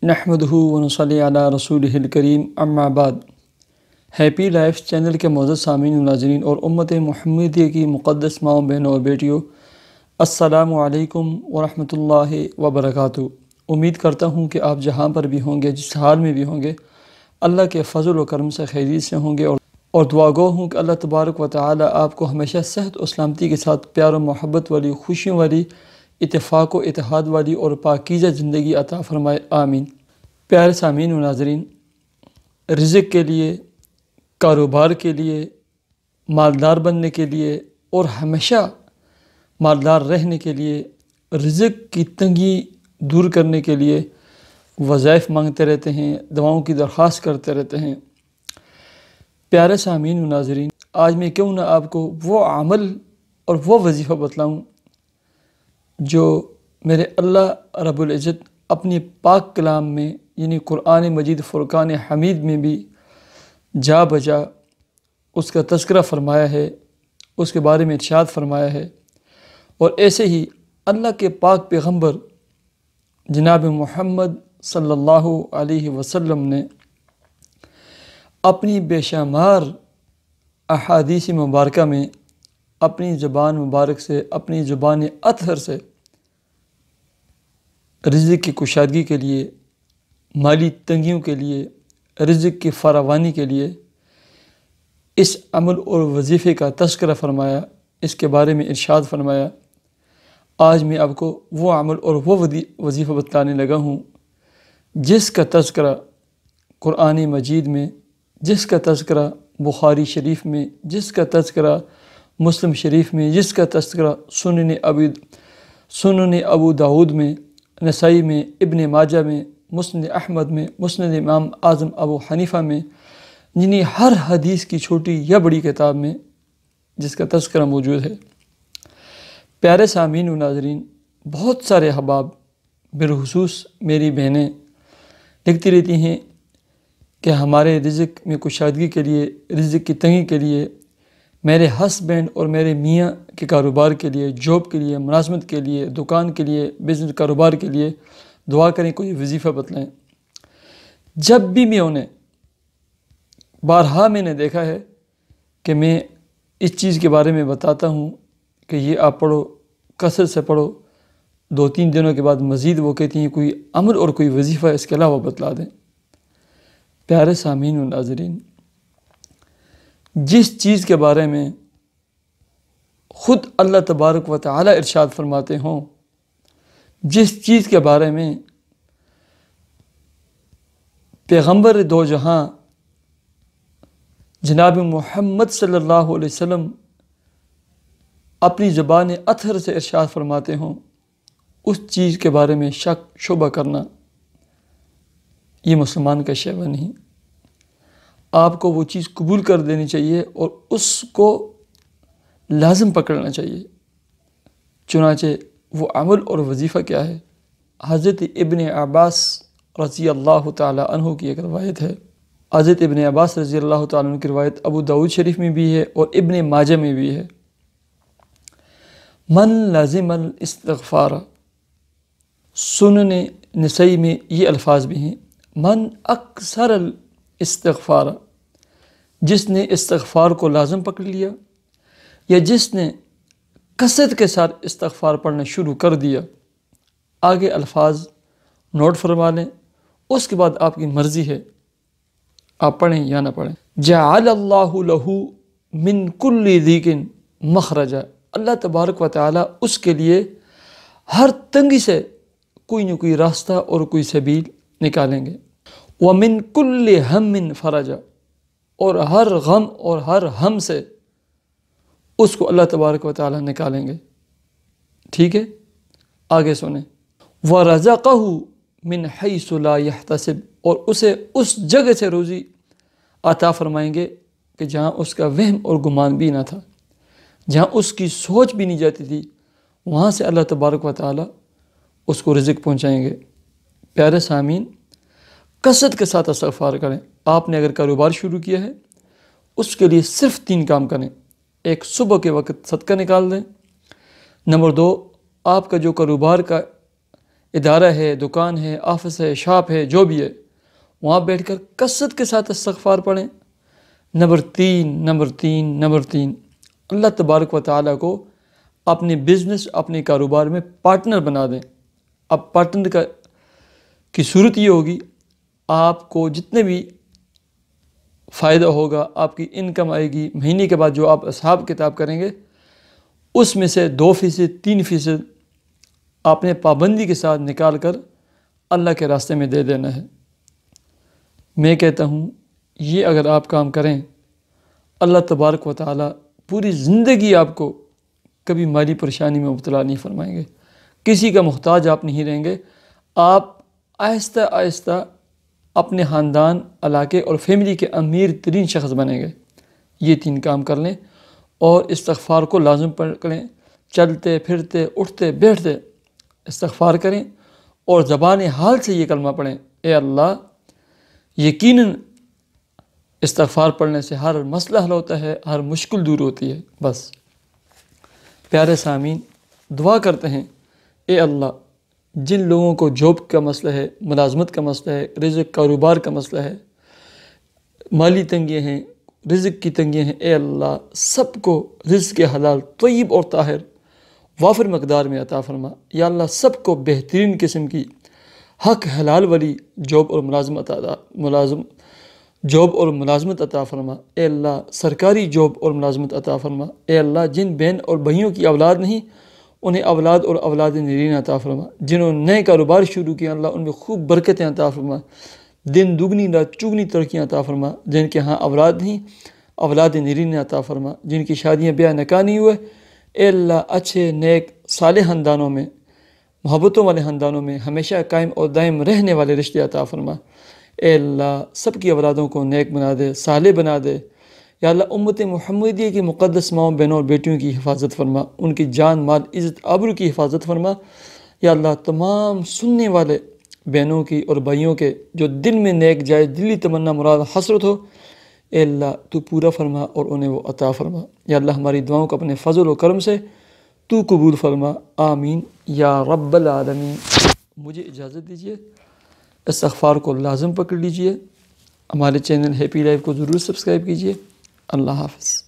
نحمدہ ونصلی علی رسولہ الکریم اما بعد۔ ہیپی لائف چینل کے معزز سامعین و ناظرین اور امت محمدیہ کی مقدس ماؤں بہنوں اور بیٹیوں، السلام علیکم ورحمۃ اللہ وبرکاتہ۔ امید کرتا ہوں کہ آپ جہاں پر بھی ہوں گے، جس حال میں بھی ہوں گے، اللہ کے فضل و کرم سے خیریت سے ہوں گے اور دعا گو ہوں کہ اللہ تبارک و تعالی آپ کو ہمیشہ صحت و سلامتی کے ساتھ پیار و محبت والی، خوشیوں والی، اتفاق و اتحاد والی اور پاکیزہ زندگی عطا فرمائے، آمین۔ پیارے سامعین و ناظرین، رزق کے لیے، کاروبار کے لیے، مالدار بننے کے لیے اور ہمیشہ مالدار رہنے کے لیے، رزق کی تنگی دور کرنے کے لیے وظائف مانگتے رہتے ہیں، دعاؤں کی درخواست کرتے رہتے ہیں۔ پیارے سامعین و ناظرین، آج میں کیوں نہ آپ کو وہ عمل اور وہ وظیفہ بتلاؤں جو میرے اللہ رب العزت اپنی پاک کلام میں یعنی قرآن مجید فرقان حمید میں بھی جا بجا اس کا تذکرہ فرمایا ہے، اس کے بارے میں ارشاد فرمایا ہے۔ اور ایسے ہی اللہ کے پاک پیغمبر جناب محمد صلی اللہ علیہ وسلم نے اپنی بے شمار احادیث مبارکہ میں اپنی زبان مبارک سے، اپنی زبان اطہر سے رزق کی کشادگی کے لیے، مالی تنگیوں کے لیے، رزق کی فراوانی کے لیے اس عمل اور وظیفے کا تذکرہ فرمایا، اس کے بارے میں ارشاد فرمایا۔ آج میں آپ کو وہ عمل اور وہ وظیفہ بتلانے لگا ہوں جس کا تذکرہ قرآن مجید میں، جس کا تذکرہ بخاری شریف میں، جس کا تذکرہ مسلم شریف میں، جس کا تذکرہ سنن ابو داود میں، نسائی میں، ابن ماجہ میں، مسند احمد میں، مسند امام اعظم ابو حنیفہ میں، یعنی ہر حدیث کی چھوٹی یا بڑی کتاب میں جس کا تذکرہ موجود ہے۔ پیارے سامعین و ناظرین، بہت سارے احباب بالخصوص میری بہنیں لکھتی رہتی ہیں کہ ہمارے رزق میں کشادگی کے لیے، رزق کی تنگی کے لیے، میرے ہسبینڈ اور میرے میاں کے کاروبار کے لیے، جاب کے لیے، ملازمت کے لیے، دکان کے لیے، بزنس کاروبار کے لیے دعا کریں، کوئی وظیفہ بتلائیں۔ جب بھی میں انہیں بارہا میں نے دیکھا ہے کہ میں اس چیز کے بارے میں بتاتا ہوں کہ یہ آپ پڑھو، کثرت سے پڑھو، 2-3 دنوں کے بعد مزید وہ کہتی ہیں کوئی عمل اور کوئی وظیفہ اس کے علاوہ بتلا دیں۔ پیارے سامعین و ناظرین، جس چیز کے بارے میں خود اللہ تبارک و تعالی ارشاد فرماتے ہوں، جس چیز کے بارے میں پیغمبر دو جہاں جناب محمد صلی اللہ علیہ وسلم اپنی زبان اطہر سے ارشاد فرماتے ہوں، اس چیز کے بارے میں شک شبہ کرنا یہ مسلمان کا شیوہ نہیں۔ آپ کو وہ چیز قبول کر دینی چاہیے اور اس کو لازم پکڑنا چاہیے۔ چنانچہ وہ عمل اور وظیفہ کیا ہے؟ حضرت ابن عباس رضی اللہ تعالی عنہ کی ایک روایت ہے۔ حضرت ابن عباس رضی اللہ تعالی عنہ کی روایت ابو داود شریف میں بھی ہے اور ابن ماجہ میں بھی ہے۔ من لازم الاستغفار، سنن نسائی میں یہ الفاظ بھی ہیں، من اکثر الاستغفار، جس نے استغفار کو لازم پکڑ لیا یا جس نے کثرت کے ساتھ استغفار پڑھنا شروع کر دیا۔ آگے الفاظ نوٹ فرما لیں، اس کے بعد آپ کی مرضی ہے آپ پڑھیں یا نہ پڑھیں۔ جعل اللہ لہ من کل ضیق مخرجا، اللہ تبارک و تعالی اس کے لیے ہر تنگی سے کوئی نہ کوئی راستہ اور کوئی سبیل نکالیں گے۔ ومن کل ہم فرجا، اور ہر غم اور ہر ہم سے اس کو اللہ تبارک و تعالی نکالیں گے۔ ٹھیک ہے، آگے سنیں۔ وَرَزَقَهُ مِنْ حَيْثُ لَا يَحْتَسِبْ، اور اسے اس جگہ سے روزی عطا فرمائیں گے کہ جہاں اس کا وہم اور گمان بھی نہ تھا، جہاں اس کی سوچ بھی نہیں جاتی تھی، وہاں سے اللہ تبارک و تعالی اس کو رزق پہنچائیں گے۔ پیارے سامعین، کثرت کے ساتھ استغفار کریں۔ آپ نے اگر کاروبار شروع کیا ہے، اس کے لیے صرف 3 کام کریں۔ ایک، صبح کے وقت صدقہ نکال دیں۔ نمبر 2، آپ کا جو کاروبار کا ادارہ ہے، دکان ہے، آفس ہے، شاپ ہے، جو بھی ہے، وہاں بیٹھ کر کثرت کے ساتھ استغفار پڑھیں۔ نمبر تین، اللہ تبارک و تعالیٰ کو اپنے بزنس، اپنے کاروبار میں پارٹنر بنا دیں۔ اب پارٹنر کی صورت یہ ہوگی، آپ کو جتنے بھی فائدہ ہوگا، آپ کی انکم آئے گی، مہینے کے بعد جو آپ حساب کتاب کریں گے، اس میں سے 2%، 3% آپ نے پابندی کے ساتھ نکال کر اللہ کے راستے میں دے دینا ہے۔ میں کہتا ہوں یہ اگر آپ کام کریں، اللہ تبارک و تعالیٰ پوری زندگی آپ کو کبھی مالی پریشانی میں مبتلا نہیں فرمائیں گے، کسی کا محتاج آپ نہیں رہیں گے۔ آپ آہستہ آہستہ اپنے خاندان، علاقے اور فیملی کے امیر ترین شخص بنیں گے۔ یہ 3 کام کر لیں اور استغفار کو لازم پڑھیں، چلتے پھرتے اٹھتے بیٹھتے استغفار کریں اور زبان حال سے یہ کلمہ پڑھیں، اے اللہ، یقیناً استغفار پڑھنے سے ہر مسئلہ حل ہوتا ہے، ہر مشکل دور ہوتی ہے۔ بس پیارے سامعین، دعا کرتے ہیں، اے اللہ، جن لوگوں کو جاب کا مسئلہ ہے، ملازمت کا مسئلہ ہے، رزق کاروبار کا مسئلہ ہے، مالی تنگیاں ہیں، رزق کی تنگیاں ہیں، اے اللہ سب کو رزق حلال طیب اور طاہر وافر مقدار میں عطا فرما۔ یا اللہ سب کو بہترین قسم کی حق حلال والی جاب اور ملازمت عطا فرما۔ اے اللہ سرکاری جاب اور ملازمت عطا فرما۔ اے اللہ جن بہن اور بھائیوں کی اولاد نہیں، انہیں اولاد اور اولاد نرین عطا فرما۔ جنہوں نے نئے کاروبار شروع کیا، اللہ ان میں خوب برکتیں عطا فرما، دن دگنی رات چگنی ترقیاں عطا فرما۔ جن کے ہاں اولاد نہیں، اولاد نرین عطا فرما۔ جن کی شادیاں بیاہ نکاح نہیں ہوئے، اے اللہ اچھے نیک صالح خاندانوں میں، محبتوں والے خاندانوں میں ہمیشہ قائم اور دائم رہنے والے رشتے عطا فرما۔ اے اللہ سب کی اولادوں کو نیک بنا دے، صالح بنا دے۔ یا اللہ امت محمدیہ کی مقدس ماؤں، بہنوں اور بیٹیوں کی حفاظت فرما، ان کی جان مال عزت آبرو کی حفاظت فرما۔ یا اللہ تمام سننے والے بہنوں کی اور بھائیوں کے جو دل میں نیک جائز دلی تمنا مراد حسرت ہو، اے اللہ تو پورا فرما اور انہیں وہ عطا فرما۔ یا اللہ ہماری دعاؤں کو اپنے فضل و کرم سے تو قبول فرما، آمین یا رب العالمین۔ مجھے اجازت دیجیے، استغفار کو لازم پکڑ لیجیے، ہمارے چینل ہیپی لائف کو ضرور سبسکرائب کیجیے۔ اللہ حافظ۔